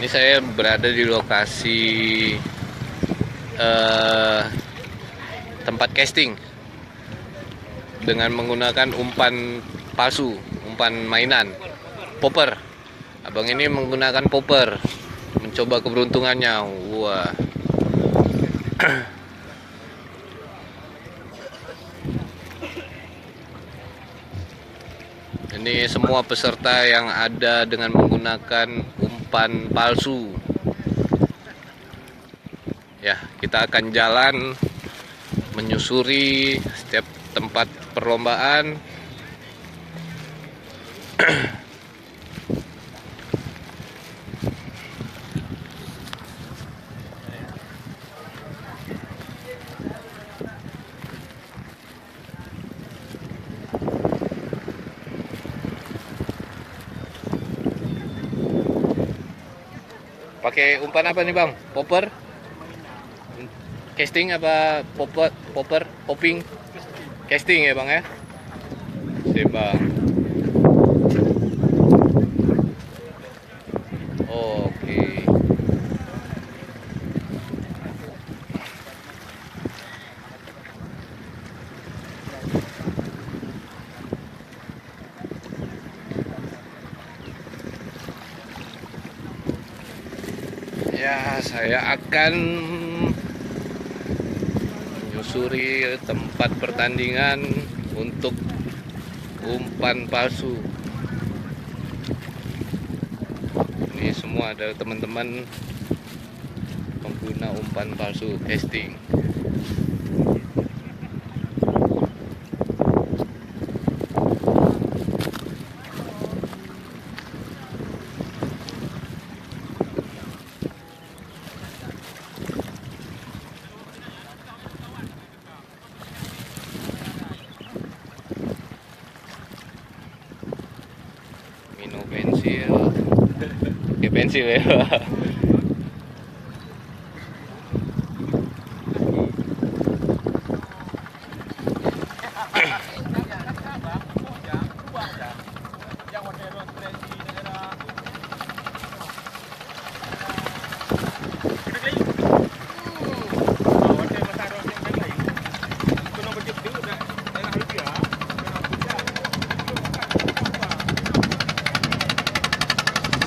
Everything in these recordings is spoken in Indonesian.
Ini saya berada di lokasi eh, tempat casting dengan menggunakan umpan palsu, umpan mainan, popper. Abang ini menggunakan popper, mencoba keberuntungannya. Wah. Ini semua peserta yang ada dengan menggunakan umpan palsu. Ya, kita akan jalan menyusuri setiap tempat perlombaan. Pakai umpan apa nih bang? Popper? Casting apa popper? Popper? Popping? Casting ya bang ya? Sip bang. Oke. Ya, saya akan menyusuri tempat pertandingan untuk umpan palsu. Ini semua adalah teman-teman pengguna umpan palsu casting. Mino pensil, pakai pensil ya.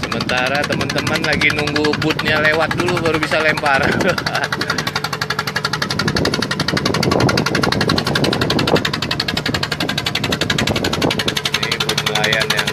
Sementara teman-teman lagi nunggu bootnya lewat dulu baru bisa lempar. Ini boot nelayan yang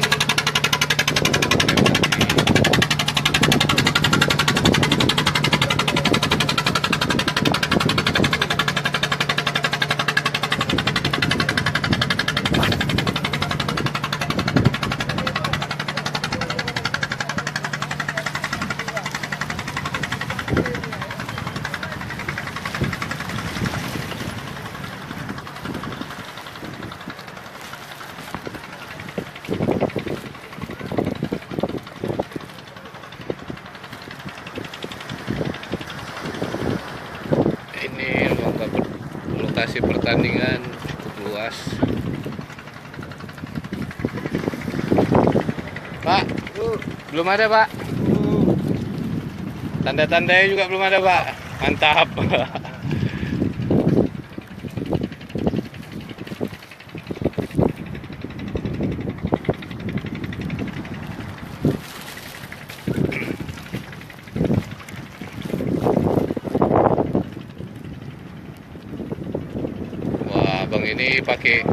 lokasi pertandingan cukup luas. Pak, belum ada pak. Tanda-tandanya juga belum ada pak. Mantap. Wah, abang ini pakai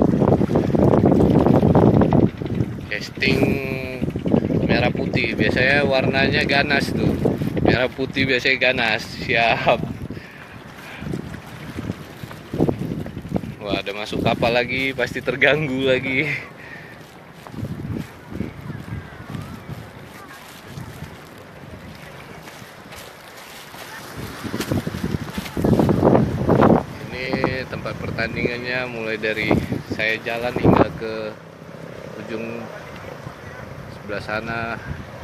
casting merah putih. Biasanya warnanya ganas tuh. Merah putih biasanya ganas. Siap. Wah, ada masuk kapal lagi, pasti terganggu lagi. Ini tempat pertandingannya mulai dari saya jalan hingga ke ujung sebelah sana.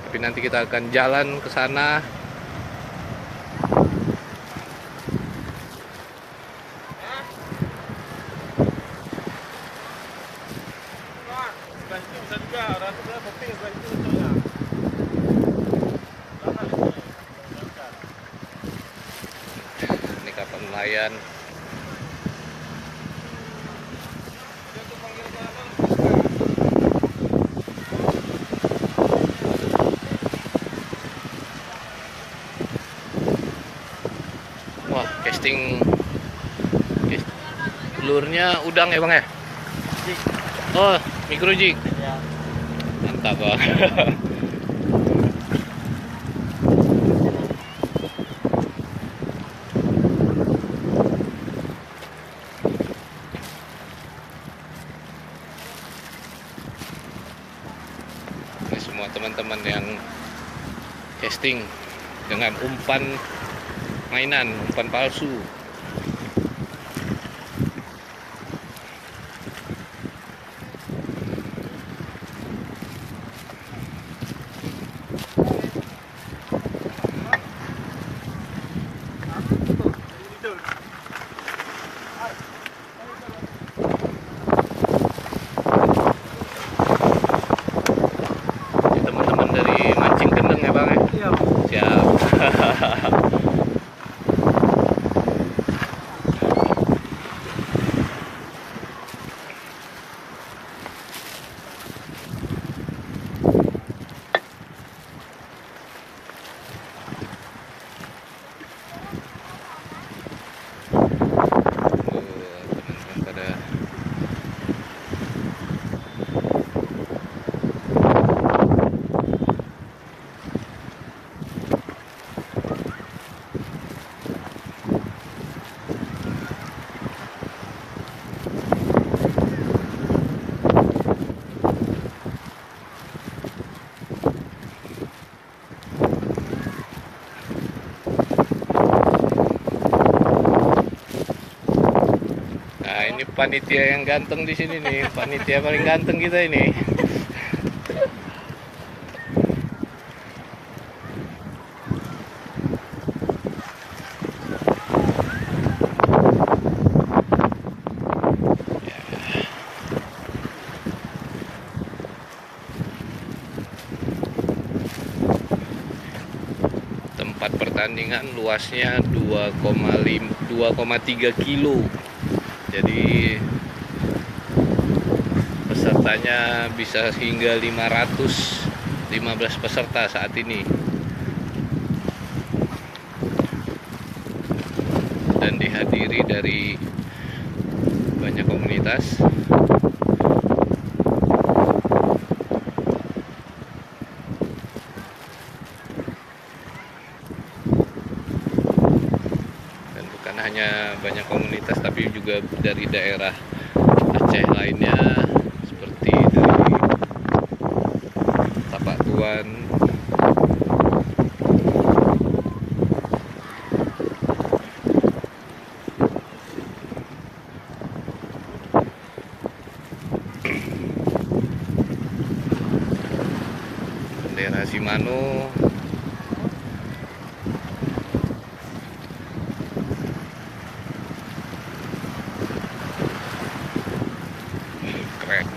Tapi nanti kita akan jalan ke sana. Sebelah itu bisa juga, orang sebelah boping sebelah itu betul ya. Sana lumayan. Wah, casting lurnya udang ya bang ya? Oh, micro jig. Ya. Mantap bang. Ini semua teman-teman yang casting dengan umpan mainan, umpan palsu. Teman-teman dari mancing kendeng ya bang ya? Iya. Siap. Teman-teman pada Nah, ini panitia yang ganteng di sini nih, panitia paling ganteng kita ini. Tempat pertandingan luasnya 2,3 kilo. Jadi pesertanya bisa hingga 515 peserta saat ini. Dan dihadiri dari banyak komunitas. Dan bukan hanya banyak komunitas tapi juga dari daerah Aceh lainnya seperti dari Tapak Tuan, daerah Simano, keren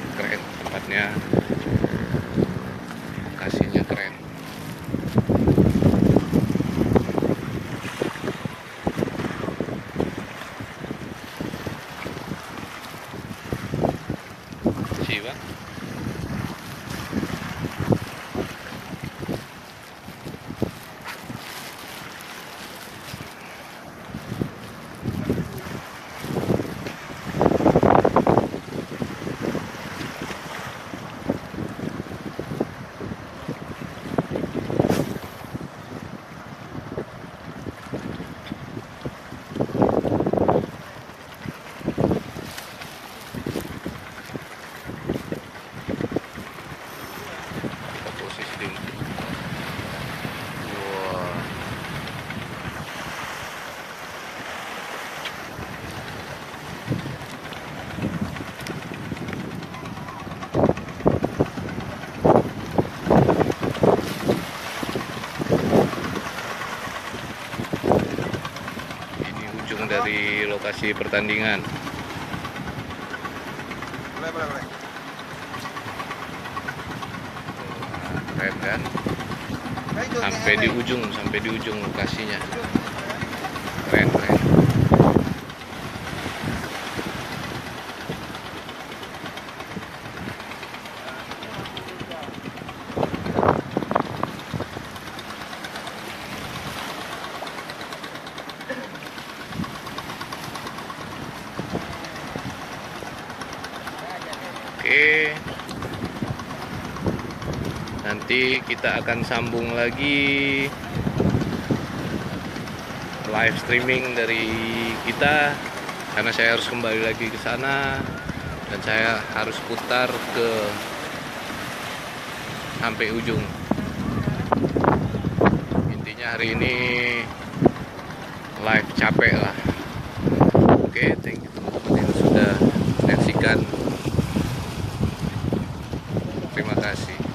tempatnya, lokasinya keren. Siapa? Posisi di wah. Ini ujung dari lokasi pertandingan. Boleh. Keren kan? Sampai di ujung lokasinya. Keren. Nanti kita akan sambung lagi live streaming dari kita, karena saya harus kembali lagi ke sana dan saya harus putar ke sampai ujung. Intinya hari ini live capek lah. Oke, thank you teman-teman yang sudah menyaksikan. Terima kasih.